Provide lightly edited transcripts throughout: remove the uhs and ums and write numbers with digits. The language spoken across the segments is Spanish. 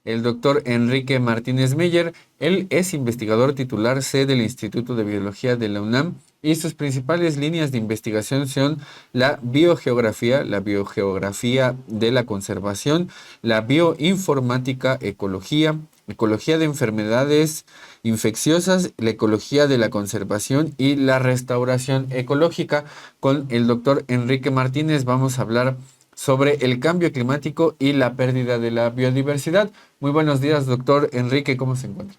el doctor Enrique Martínez Meyer. Él es investigador titular C del Instituto de Biología de la UNAM y sus principales líneas de investigación son la biogeografía de la conservación, la bioinformática, ecología de enfermedades infecciosas, la ecología de la conservación y la restauración ecológica. Con el doctor Enrique Martínez vamos a hablar sobre el cambio climático y la pérdida de la biodiversidad. Muy buenos días, doctor Enrique, ¿cómo se encuentra?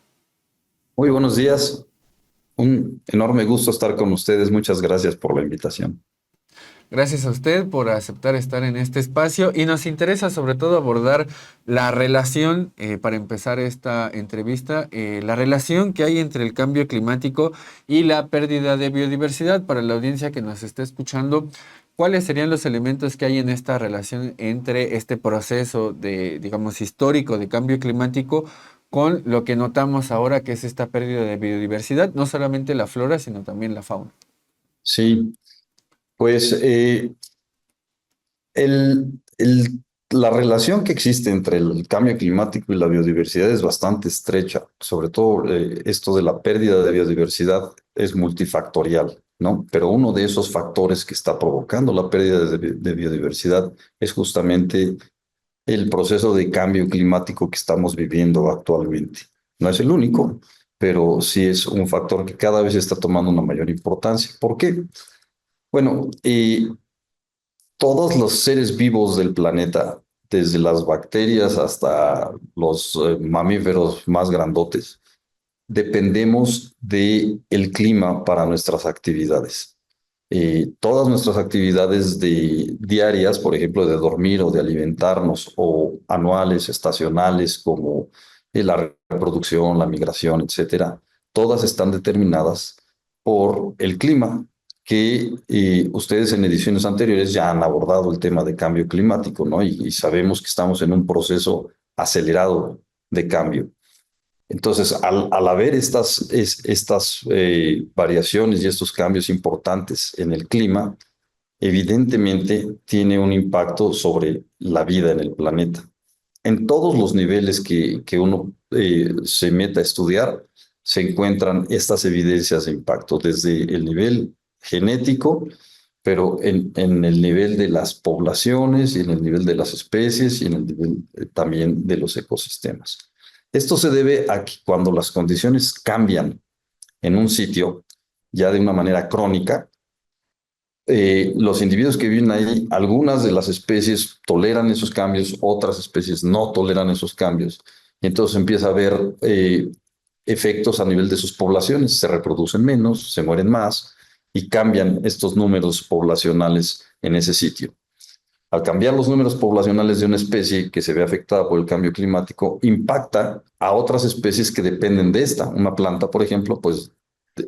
Muy buenos días. Un enorme gusto estar con ustedes. Muchas gracias por la invitación. Gracias a usted por aceptar estar en este espacio y nos interesa sobre todo abordar la relación, para empezar esta entrevista, la relación que hay entre el cambio climático y la pérdida de biodiversidad. Para la audiencia que nos está escuchando, ¿cuáles serían los elementos que hay en esta relación entre este proceso de, digamos, histórico de cambio climático con lo que notamos ahora que es esta pérdida de biodiversidad, no solamente la flora, sino también la fauna? Sí, pues el, el- la relación que existe entre el cambio climático y la biodiversidad es bastante estrecha. Sobre todo esto de la pérdida de biodiversidad es multifactorial, ¿no? Pero uno de esos factores que está provocando la pérdida de biodiversidad es justamente el proceso de cambio climático que estamos viviendo actualmente. No es el único, pero sí es un factor que cada vez está tomando una mayor importancia. ¿Por qué? Bueno, todos los seres vivos del planeta, desde las bacterias hasta los mamíferos más grandotes, dependemos del clima para nuestras actividades. Todas nuestras actividades diarias, por ejemplo, de dormir o de alimentarnos, o anuales, estacionales, como la reproducción, la migración, etcétera, todas están determinadas por el clima, que ustedes en ediciones anteriores ya han abordado el tema de cambio climático, ¿no? Y sabemos que estamos en un proceso acelerado de cambio. Entonces, al haber estas variaciones y estos cambios importantes en el clima, evidentemente tiene un impacto sobre la vida en el planeta. En todos los niveles que uno se meta a estudiar, se encuentran estas evidencias de impacto, desde el nivel genético, pero en el nivel de las poblaciones y en el nivel de las especies y en el nivel también de los ecosistemas. Esto se debe a que cuando las condiciones cambian en un sitio, ya de una manera crónica, los individuos que viven ahí, algunas de las especies toleran esos cambios, otras especies no toleran esos cambios. Y entonces empieza a haber efectos a nivel de sus poblaciones, se reproducen menos, se mueren más y cambian estos números poblacionales en ese sitio. Al cambiar los números poblacionales de una especie que se ve afectada por el cambio climático, impacta a otras especies que dependen de esta. Una planta, por ejemplo, pues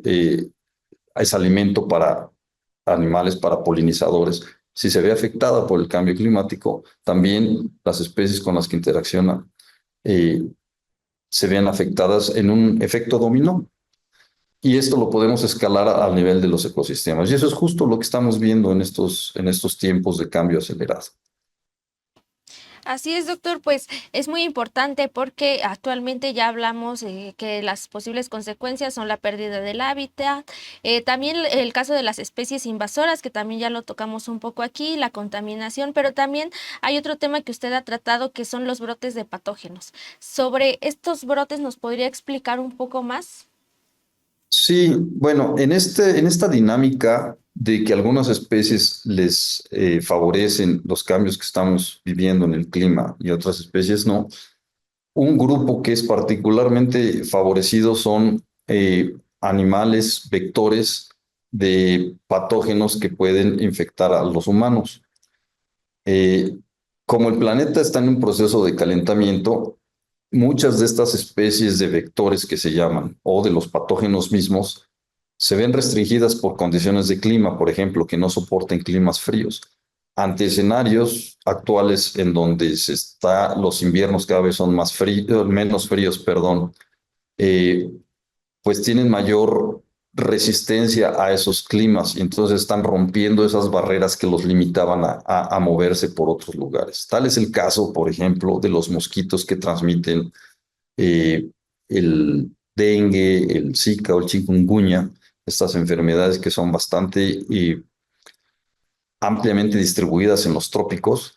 eh, es alimento para animales, para polinizadores. Si se ve afectada por el cambio climático, también las especies con las que interacciona eh, se ven afectadas en un efecto dominó. Y esto lo podemos escalar al nivel de los ecosistemas. Y eso es justo lo que estamos viendo en estos tiempos de cambio acelerado. Así es, doctor, pues es muy importante porque actualmente ya hablamos que las posibles consecuencias son la pérdida del hábitat, también el caso de las especies invasoras, que también ya lo tocamos un poco aquí, la contaminación, pero también hay otro tema que usted ha tratado que son los brotes de patógenos. Sobre estos brotes, ¿nos podría explicar un poco más? Sí, bueno, en esta dinámica de que algunas especies les favorecen los cambios que estamos viviendo en el clima y otras especies no, un grupo que es particularmente favorecido son animales vectores de patógenos que pueden infectar a los humanos. Eh, Como el planeta está en un proceso de calentamiento, muchas de estas especies de vectores que se llaman, o de los patógenos mismos, se ven restringidas por condiciones de clima, por ejemplo, que no soporten climas fríos. Ante escenarios actuales en donde los inviernos cada vez son más fríos, menos fríos, perdón, eh, pues tienen mayor resistencia a esos climas y entonces están rompiendo esas barreras que los limitaban a moverse por otros lugares. Tal es el caso, por ejemplo, de los mosquitos que transmiten eh, el dengue, el Zika o el chikungunya, estas enfermedades que son bastante ampliamente distribuidas en los trópicos.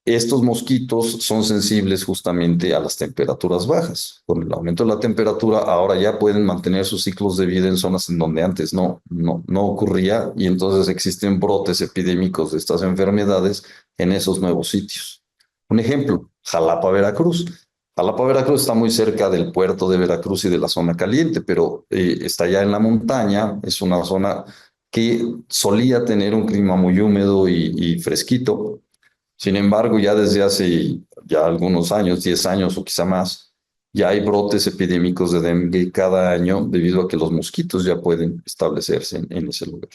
Estos mosquitos son sensibles justamente a las temperaturas bajas. Con el aumento de la temperatura, ahora ya pueden mantener sus ciclos de vida en zonas en donde antes no ocurría, y entonces existen brotes epidémicos de estas enfermedades en esos nuevos sitios. Un ejemplo, Jalapa, Veracruz. Jalapa, Veracruz está muy cerca del puerto de Veracruz y de la zona caliente, pero está ya en la montaña, es una zona que solía tener un clima muy húmedo y fresquito. Sin embargo, ya desde hace ya algunos años, 10 años o quizá más, ya hay brotes epidémicos de dengue cada año debido a que los mosquitos ya pueden establecerse en ese lugar.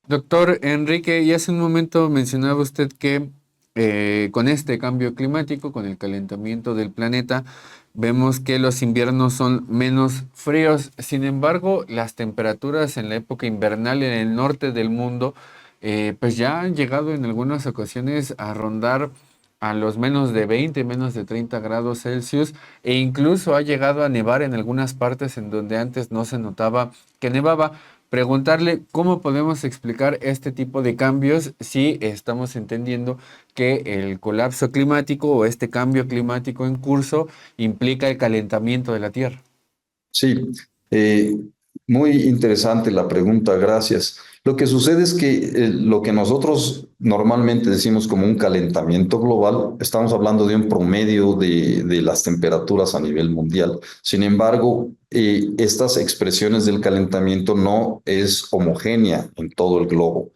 Doctor Enrique, y hace un momento mencionaba usted que con este cambio climático, con el calentamiento del planeta, vemos que los inviernos son menos fríos. Sin embargo, las temperaturas en la época invernal en el norte del mundo, pues ya han llegado en algunas ocasiones a rondar a los menos de 20, menos de 30 grados Celsius, e incluso ha llegado a nevar en algunas partes en donde antes no se notaba que nevaba. Preguntarle cómo podemos explicar este tipo de cambios si estamos entendiendo que el colapso climático o este cambio climático en curso implica el calentamiento de la Tierra. Sí, eh, muy interesante la pregunta, gracias. Lo que sucede es que lo que nosotros normalmente decimos como un calentamiento global, estamos hablando de un promedio de las temperaturas a nivel mundial. Sin embargo, estas expresiones del calentamiento no es homogénea en todo el globo.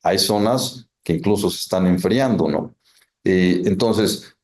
Hay zonas que incluso se están enfriando, ¿no? Entonces,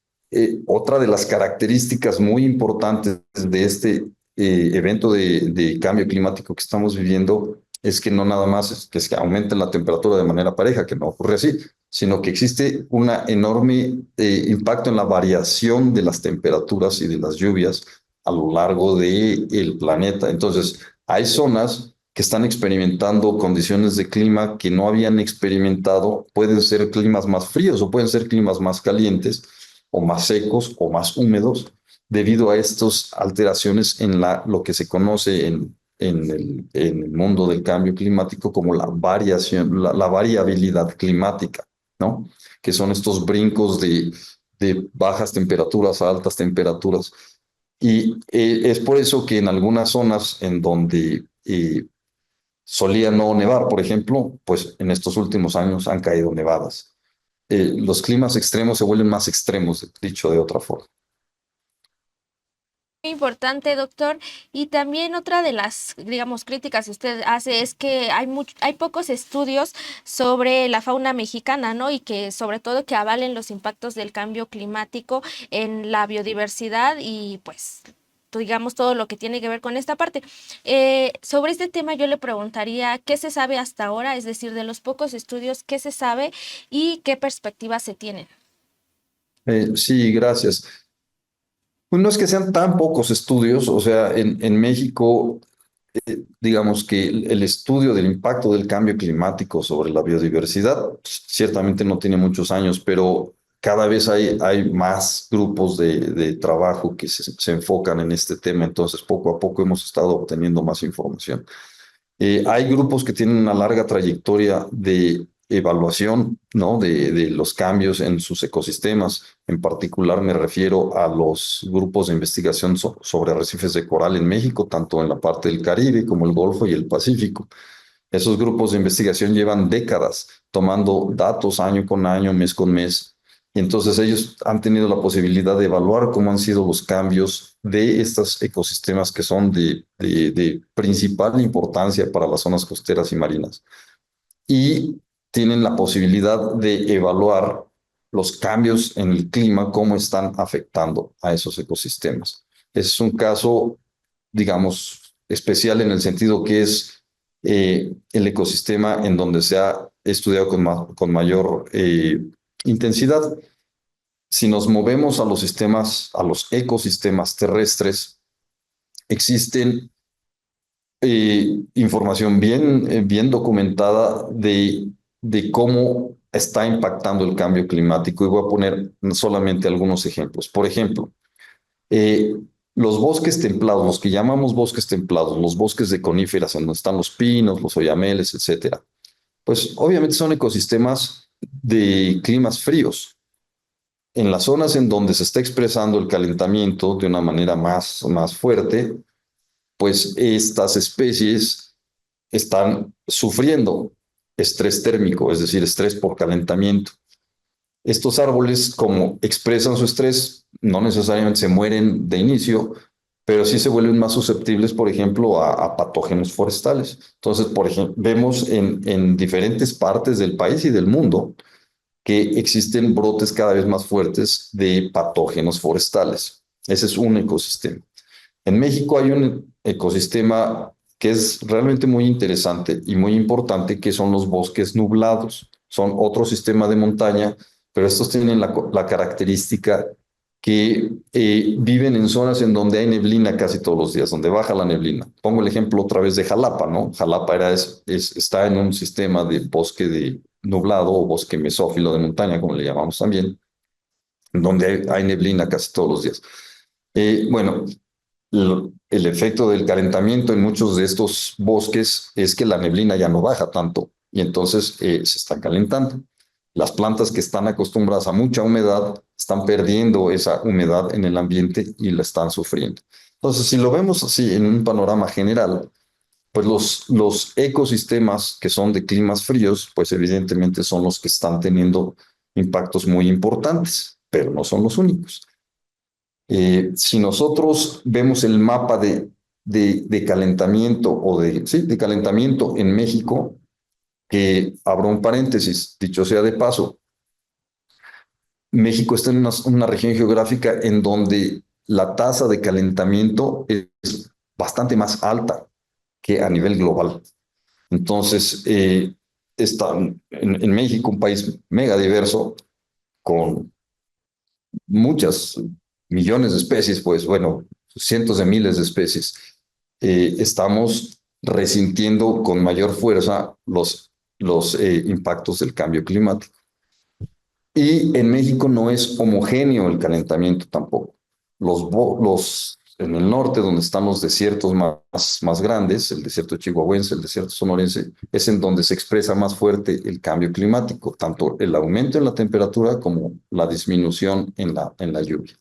otra de las características muy importantes de este evento de cambio climático que estamos viviendo es que no nada más es que aumente la temperatura de manera pareja, que no ocurre así, sino que existe un enorme impacto en la variación de las temperaturas y de las lluvias a lo largo del planeta. Entonces, hay zonas que están experimentando condiciones de clima que no habían experimentado. Pueden ser climas más fríos o pueden ser climas más calientes o más secos o más húmedos debido a estas alteraciones en lo que se conoce en el mundo del cambio climático como la variación, la variabilidad climática, ¿no? Que son estos brincos de bajas temperaturas a altas temperaturas. Y es por eso que en algunas zonas en donde solía no nevar, por ejemplo, pues en estos últimos años han caído nevadas. Los climas extremos se vuelven más extremos, dicho de otra forma. Muy importante, doctor. Y también otra de las, digamos, críticas que usted hace es que hay pocos estudios sobre la fauna mexicana, ¿no? Y que sobre todo que avalen los impactos del cambio climático en la biodiversidad y pues digamos todo lo que tiene que ver con esta parte. Sobre este tema yo le preguntaría qué se sabe hasta ahora, es decir, de los pocos estudios, qué se sabe y qué perspectivas se tienen. Sí, gracias. Pues no es que sean tan pocos estudios, o sea, en México, digamos que el estudio del impacto del cambio climático sobre la biodiversidad ciertamente no tiene muchos años, pero cada vez hay más grupos de trabajo que se enfocan en este tema, entonces poco a poco hemos estado obteniendo más información. Hay grupos que tienen una larga trayectoria de evaluación, ¿no? de los cambios en sus ecosistemas. En particular me refiero a los grupos de investigación sobre arrecifes de coral en México, tanto en la parte del Caribe como el Golfo y el Pacífico. Esos grupos de investigación llevan décadas tomando datos año con año, mes con mes, y entonces ellos han tenido la posibilidad de evaluar cómo han sido los cambios de estos ecosistemas que son de principal importancia para las zonas costeras y marinas. Y tienen la posibilidad de evaluar los cambios en el clima, cómo están afectando a esos ecosistemas. Ese es un caso, digamos, especial en el sentido que es el ecosistema en donde se ha estudiado con mayor intensidad. Si nos movemos a los sistemas, a los ecosistemas terrestres, existen información bien documentada de cómo está impactando el cambio climático y voy a poner solamente algunos ejemplos. Por ejemplo, eh, los bosques templados, los que llamamos bosques templados, los bosques de coníferas, en donde están los pinos, los oyameles, etcétera, pues obviamente son ecosistemas de climas fríos. En las zonas en donde se está expresando el calentamiento de una manera más fuerte, pues estas especies están sufriendo estrés térmico, es decir, estrés por calentamiento. Estos árboles, como expresan su estrés, no necesariamente se mueren de inicio, pero sí se vuelven más susceptibles, por ejemplo, a patógenos forestales. Entonces, por ejemplo, vemos en diferentes partes del país y del mundo que existen brotes cada vez más fuertes de patógenos forestales. Ese es un ecosistema. En México hay un ecosistema que es realmente muy interesante y muy importante, que son los bosques nublados. Son otro sistema de montaña, pero estos tienen la característica que viven en zonas en donde hay neblina casi todos los días, donde baja la neblina. Pongo el ejemplo otra vez de Jalapa, ¿no? Jalapa está en un sistema de bosque de nublado o bosque mesófilo de montaña, como le llamamos también, donde hay neblina casi todos los días. Bueno, el efecto del calentamiento en muchos de estos bosques es que la neblina ya no baja tanto y entonces se están calentando. Las plantas que están acostumbradas a mucha humedad están perdiendo esa humedad en el ambiente y la están sufriendo. Entonces, si lo vemos así en un panorama general, pues los ecosistemas que son de climas fríos, pues evidentemente son los que están teniendo impactos muy importantes, pero no son los únicos. Si nosotros vemos el mapa de calentamiento de calentamiento en México, que abro un paréntesis, dicho sea de paso, México está en una región geográfica en donde la tasa de calentamiento es bastante más alta que a nivel global. Entonces, está en México, un país mega diverso, con muchas millones de especies, pues bueno, cientos de miles de especies, estamos resintiendo con mayor fuerza los impactos del cambio climático. Y en México no es homogéneo el calentamiento tampoco. En el norte, donde están los desiertos más grandes, el desierto chihuahuense, el desierto sonorense, es en donde se expresa más fuerte el cambio climático, tanto el aumento en la temperatura como la disminución en la lluvia.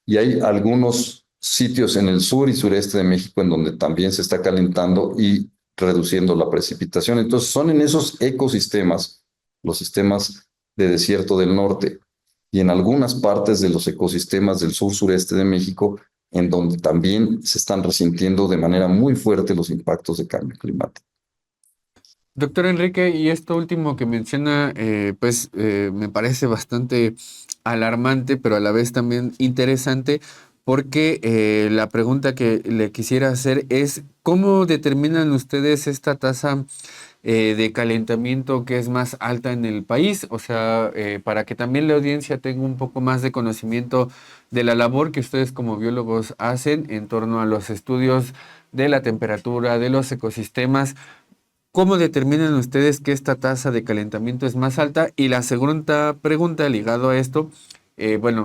Y hay algunos sitios en el sur y sureste de México en donde también se está calentando y reduciendo la precipitación. Entonces, son en esos ecosistemas, los sistemas de desierto del norte y en algunas partes de los ecosistemas del sur-sureste de México, en donde también se están resintiendo de manera muy fuerte los impactos de cambio climático. Doctor Enrique, y esto último que menciona, me parece bastante alarmante, pero a la vez también interesante, porque la pregunta que le quisiera hacer es, ¿cómo determinan ustedes esta tasa de calentamiento que es más alta en el país? O sea, para que también la audiencia tenga un poco más de conocimiento de la labor que ustedes como biólogos hacen en torno a los estudios de la temperatura, de los ecosistemas. ¿Cómo determinan ustedes que esta tasa de calentamiento es más alta? Y la segunda pregunta ligado a esto,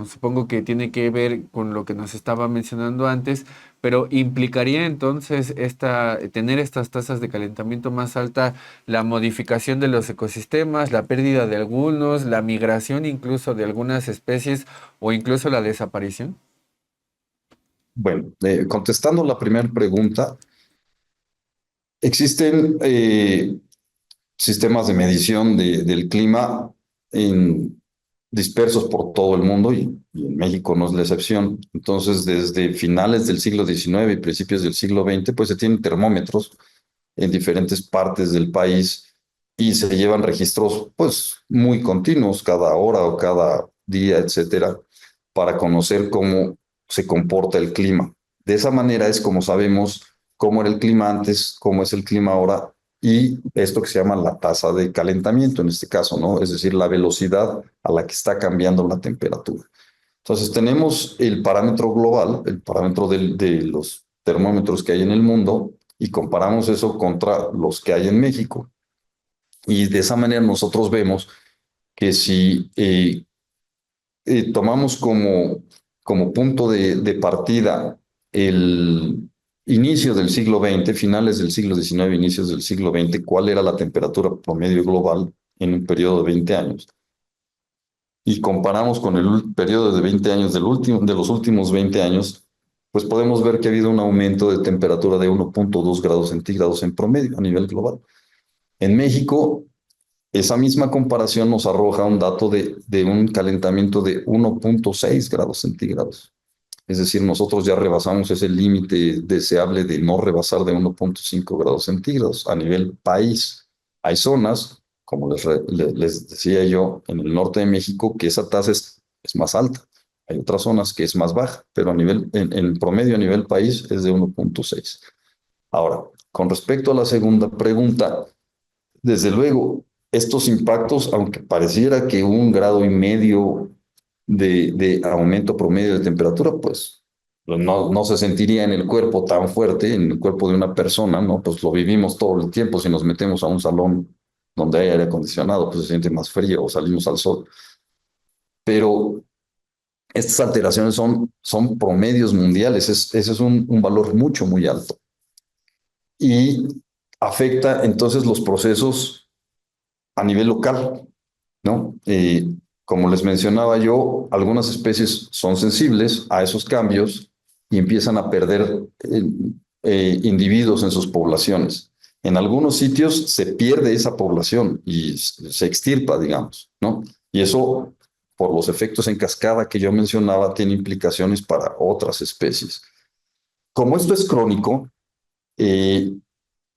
supongo que tiene que ver con lo que nos estaba mencionando antes, pero ¿implicaría entonces tener estas tasas de calentamiento más alta la modificación de los ecosistemas, la pérdida de algunos, la migración incluso de algunas especies o incluso la desaparición? Bueno, contestando la primera pregunta, existen sistemas de medición del clima dispersos por todo el mundo y en México no es la excepción. Entonces, desde finales del siglo XIX y principios del siglo XX, pues se tienen termómetros en diferentes partes del país y se llevan registros pues muy continuos, cada hora o cada día, etcétera, para conocer cómo se comporta el clima. De esa manera es como sabemos cómo era el clima antes, cómo es el clima ahora y esto que se llama la tasa de calentamiento en este caso, ¿no? Es decir, la velocidad a la que está cambiando la temperatura. Entonces tenemos el parámetro global, el parámetro de los termómetros que hay en el mundo y comparamos eso contra los que hay en México. Y de esa manera nosotros vemos que si tomamos como punto de partida el inicio del siglo XX, finales del siglo XIX, inicios del siglo XX, cuál era la temperatura promedio global en un periodo de 20 años, y comparamos con el periodo de 20 años de los últimos 20 años, pues podemos ver que ha habido un aumento de temperatura de 1.2 grados centígrados en promedio a nivel global. En México, esa misma comparación nos arroja un dato de un calentamiento de 1.6 grados centígrados. Es decir, nosotros ya rebasamos ese límite deseable de no rebasar de 1.5 grados centígrados a nivel país. Hay zonas, como les decía yo, en el norte de México, que esa tasa es más alta. Hay otras zonas que es más baja, pero en promedio a nivel país es de 1.6. Ahora, con respecto a la segunda pregunta, desde luego, estos impactos, aunque pareciera que 1,5 grados de aumento promedio de temperatura, pues no se sentiría en el cuerpo tan fuerte, en el cuerpo de una persona, ¿no? Pues lo vivimos todo el tiempo. Si nos metemos a un salón donde hay aire acondicionado, pues se siente más frío, o salimos al sol. Pero estas alteraciones son promedios mundiales. Ese es un valor muy alto. Y afecta entonces los procesos a nivel local, ¿no? Como les mencionaba yo, algunas especies son sensibles a esos cambios y empiezan a perder individuos en sus poblaciones. En algunos sitios se pierde esa población y se extirpa, digamos, ¿no? Y eso, por los efectos en cascada que yo mencionaba, tiene implicaciones para otras especies. Como esto es crónico,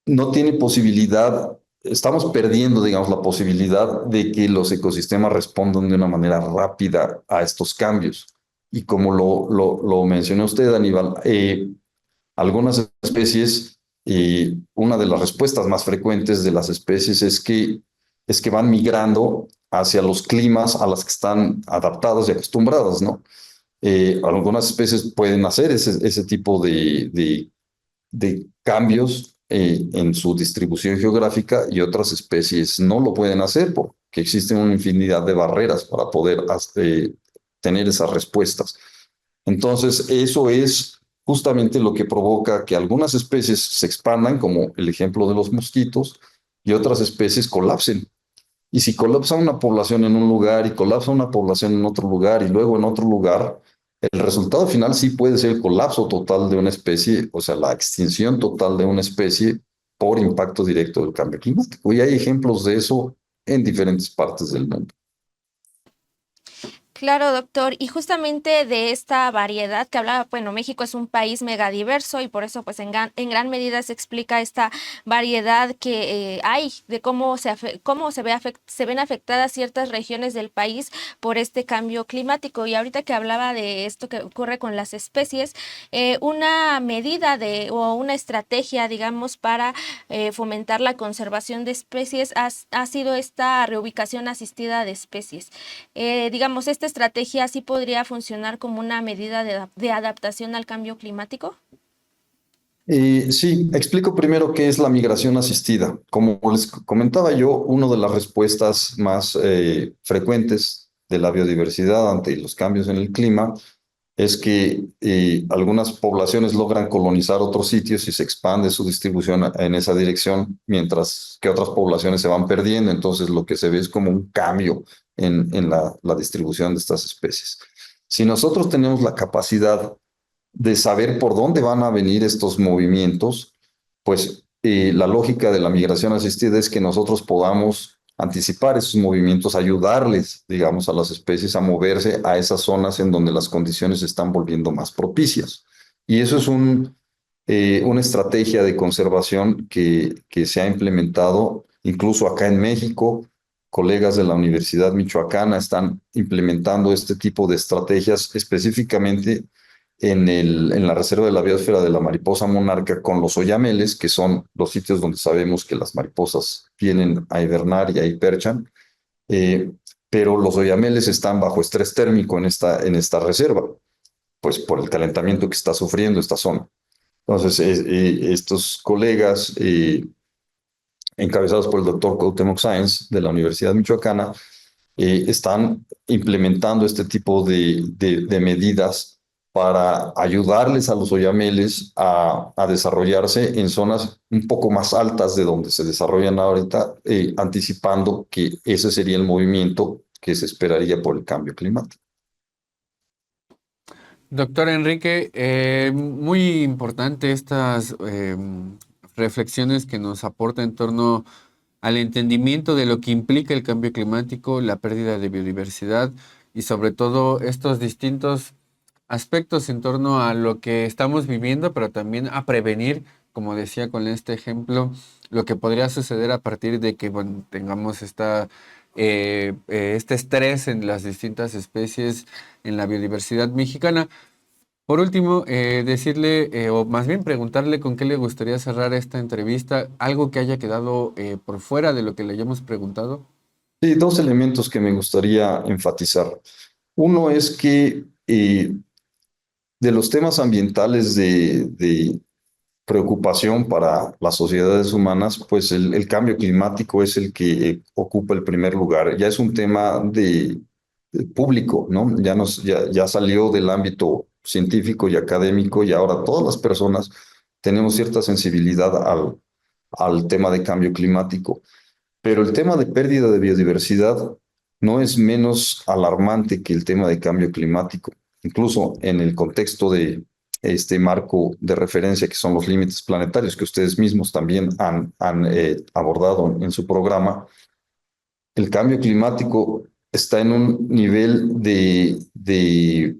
no tiene posibilidad. Estamos perdiendo, digamos, la posibilidad de que los ecosistemas respondan de una manera rápida a estos cambios. Y como lo mencionó usted, Aníbal, algunas especies, una de las respuestas más frecuentes de las especies es que van migrando hacia los climas a las que están adaptadas y acostumbradas, ¿no? Algunas especies pueden hacer ese tipo de cambios en su distribución geográfica, y otras especies no lo pueden hacer porque existen una infinidad de barreras para poder tener esas respuestas. Entonces, eso es justamente lo que provoca que algunas especies se expandan, como el ejemplo de los mosquitos, y otras especies colapsen. Y si colapsa una población en un lugar y colapsa una población en otro lugar y luego en otro lugar, el resultado final sí puede ser el colapso total de una especie, o sea, la extinción total de una especie por impacto directo del cambio climático. Y hay ejemplos de eso en diferentes partes del mundo. Claro, doctor. Y justamente de esta variedad que hablaba, bueno, México es un país megadiverso y por eso pues en gran medida se explica esta variedad que hay de cómo se ven afectadas ciertas regiones del país por este cambio climático. Y ahorita que hablaba de esto que ocurre con las especies, una medida o una estrategia, digamos, para fomentar la conservación de especies ha sido esta reubicación asistida de especies. Digamos, esta estrategia sí podría funcionar como una medida de adaptación al cambio climático. Sí, explico primero qué es la migración asistida. Como les comentaba yo, una de las respuestas más frecuentes de la biodiversidad ante los cambios en el clima es que algunas poblaciones logran colonizar otros sitios y se expande su distribución en esa dirección, mientras que otras poblaciones se van perdiendo. Entonces lo que se ve es como un cambio en la distribución de estas especies. Si nosotros tenemos la capacidad de saber por dónde van a venir estos movimientos, pues la lógica de la migración asistida es que nosotros podamos anticipar esos movimientos, ayudarles, digamos, a las especies a moverse a esas zonas en donde las condiciones se están volviendo más propicias. Y eso es una estrategia de conservación que se ha implementado incluso acá en México. Colegas de la Universidad Michoacana están implementando este tipo de estrategias específicamente en la Reserva de la Biosfera de la Mariposa Monarca con los oyameles, que son los sitios donde sabemos que las mariposas vienen a hibernar y ahí perchan. Pero los oyameles están bajo estrés térmico en esta reserva, pues por el calentamiento que está sufriendo esta zona. Entonces, estos colegas encabezados por el doctor Cuauhtémoc Sáenz de la Universidad Michoacana están implementando este tipo de medidas para ayudarles a los oyameles a desarrollarse en zonas un poco más altas de donde se desarrollan ahorita, anticipando que ese sería el movimiento que se esperaría por el cambio climático. Doctor Enrique, muy importante estas reflexiones que nos aporta en torno al entendimiento de lo que implica el cambio climático, la pérdida de biodiversidad y sobre todo estos distintos aspectos en torno a lo que estamos viviendo, pero también a prevenir, como decía con este ejemplo, lo que podría suceder a partir de que bueno, tengamos este estrés en las distintas especies en la biodiversidad mexicana. Por último, decirle, o más bien preguntarle con qué le gustaría cerrar esta entrevista, algo que haya quedado por fuera de lo que le hayamos preguntado. Sí, dos elementos que me gustaría enfatizar. Uno es que de los temas ambientales de preocupación para las sociedades humanas, pues el cambio climático es el que ocupa el primer lugar. Ya es un tema de público, ¿no? Ya salió del ámbito científico y académico y ahora todas las personas tenemos cierta sensibilidad al tema de cambio climático. Pero el tema de pérdida de biodiversidad no es menos alarmante que el tema de cambio climático. Incluso en el contexto de este marco de referencia que son los límites planetarios que ustedes mismos también han abordado en su programa, el cambio climático está en un nivel de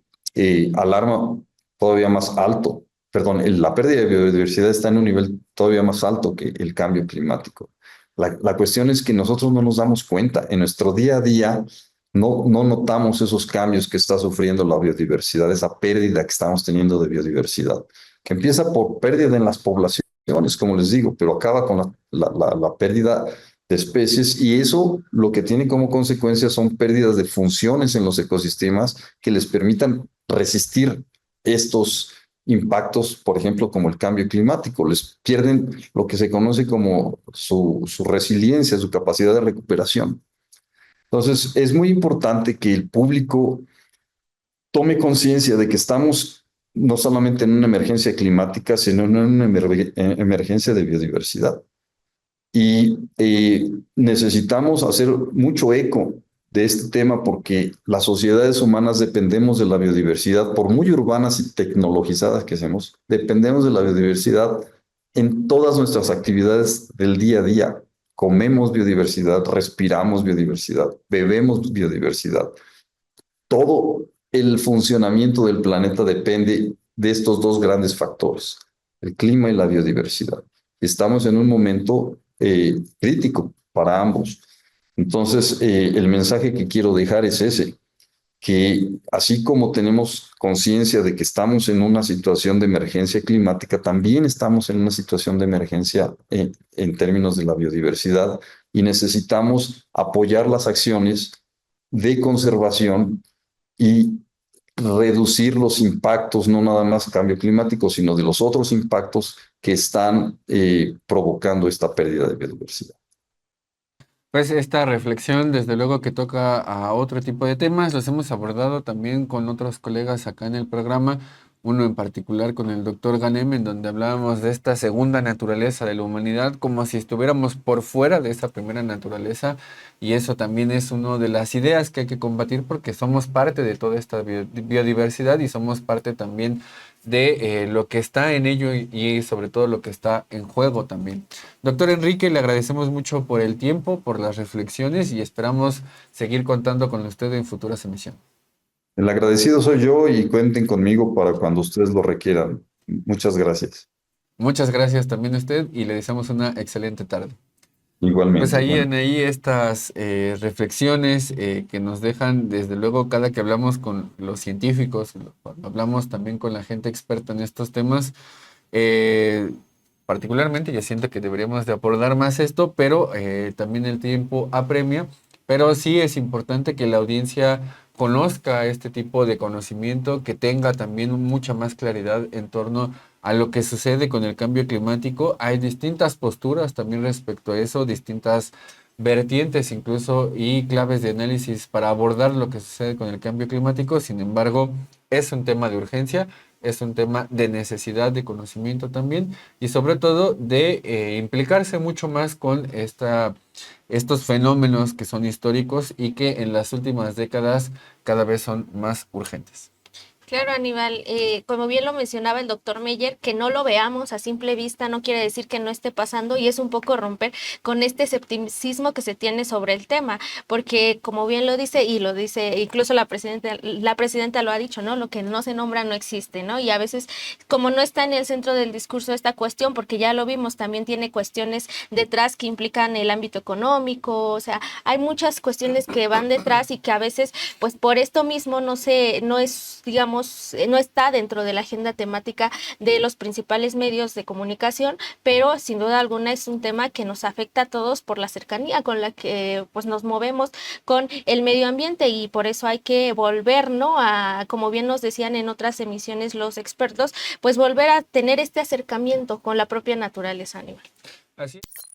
alarma todavía más alto. Perdón, la pérdida de biodiversidad está en un nivel todavía más alto que el cambio climático. La cuestión es que nosotros no nos damos cuenta. En nuestro día a día no notamos esos cambios que está sufriendo la biodiversidad, esa pérdida que estamos teniendo de biodiversidad, que empieza por pérdida en las poblaciones, como les digo, pero acaba con la pérdida de especies y eso lo que tiene como consecuencia son pérdidas de funciones en los ecosistemas que les permitan resistir estos impactos, por ejemplo, como el cambio climático. Les pierden lo que se conoce como su resiliencia, su capacidad de recuperación. Entonces, es muy importante que el público tome conciencia de que estamos no solamente en una emergencia climática, sino en una emergencia de biodiversidad. Y necesitamos hacer mucho eco de este tema porque las sociedades humanas dependemos de la biodiversidad, por muy urbanas y tecnologizadas que seamos, dependemos de la biodiversidad en todas nuestras actividades del día a día. Comemos biodiversidad, respiramos biodiversidad, bebemos biodiversidad. Todo el funcionamiento del planeta depende de estos dos grandes factores, el clima y la biodiversidad. Estamos en un momento crítico para ambos. Entonces, el mensaje que quiero dejar es ese, que así como tenemos conciencia de que estamos en una situación de emergencia climática, también estamos en una situación de emergencia en términos de la biodiversidad y necesitamos apoyar las acciones de conservación y reducir los impactos, no nada más cambio climático, sino de los otros impactos que están provocando esta pérdida de biodiversidad. Pues esta reflexión, desde luego que toca a otro tipo de temas, los hemos abordado también con otros colegas acá en el programa, uno en particular con el doctor Ganem, en donde hablábamos de esta segunda naturaleza de la humanidad, como si estuviéramos por fuera de esa primera naturaleza, y eso también es una de las ideas que hay que combatir porque somos parte de toda esta biodiversidad y somos parte también de lo que está en ello y sobre todo lo que está en juego también. Doctor Enrique, le agradecemos mucho por el tiempo, por las reflexiones y esperamos seguir contando con usted en futuras emisiones. El agradecido soy yo y cuenten conmigo para cuando ustedes lo requieran. Muchas gracias. Muchas gracias también a usted y le deseamos una excelente tarde. Pues Igualmente. ahí Bueno, en ahí estas reflexiones que nos dejan, desde luego, cada que hablamos con los científicos, cuando hablamos también con la gente experta en estos temas, eh, particularmente yo siento que deberíamos de abordar más esto, pero también el tiempo apremia, pero sí es importante que la audiencia conozca este tipo de conocimiento, que tenga también mucha más claridad en torno a lo que sucede con el cambio climático. Hay distintas posturas también respecto a eso, distintas vertientes incluso y claves de análisis para abordar lo que sucede con el cambio climático. Sin embargo, es un tema de urgencia, es un tema de necesidad de conocimiento también y sobre todo de implicarse mucho más con estos fenómenos que son históricos y que en las últimas décadas cada vez son más urgentes. Claro, Aníbal, como bien lo mencionaba el doctor Meyer, que no lo veamos a simple vista no quiere decir que no esté pasando y es un poco romper con este escepticismo que se tiene sobre el tema, porque como bien lo dice y lo dice incluso la presidenta lo ha dicho, ¿no? Lo que no se nombra no existe, ¿no? Y a veces como no está en el centro del discurso esta cuestión, porque ya lo vimos, también tiene cuestiones detrás que implican el ámbito económico, o sea, hay muchas cuestiones que van detrás y que a veces, pues por esto mismo no es, digamos, no está dentro de la agenda temática de los principales medios de comunicación, pero sin duda alguna es un tema que nos afecta a todos por la cercanía con la que pues nos movemos con el medio ambiente y por eso hay que volver, ¿no? A, como bien nos decían en otras emisiones los expertos, pues volver a tener este acercamiento con la propia naturaleza, Aníbal. Así es.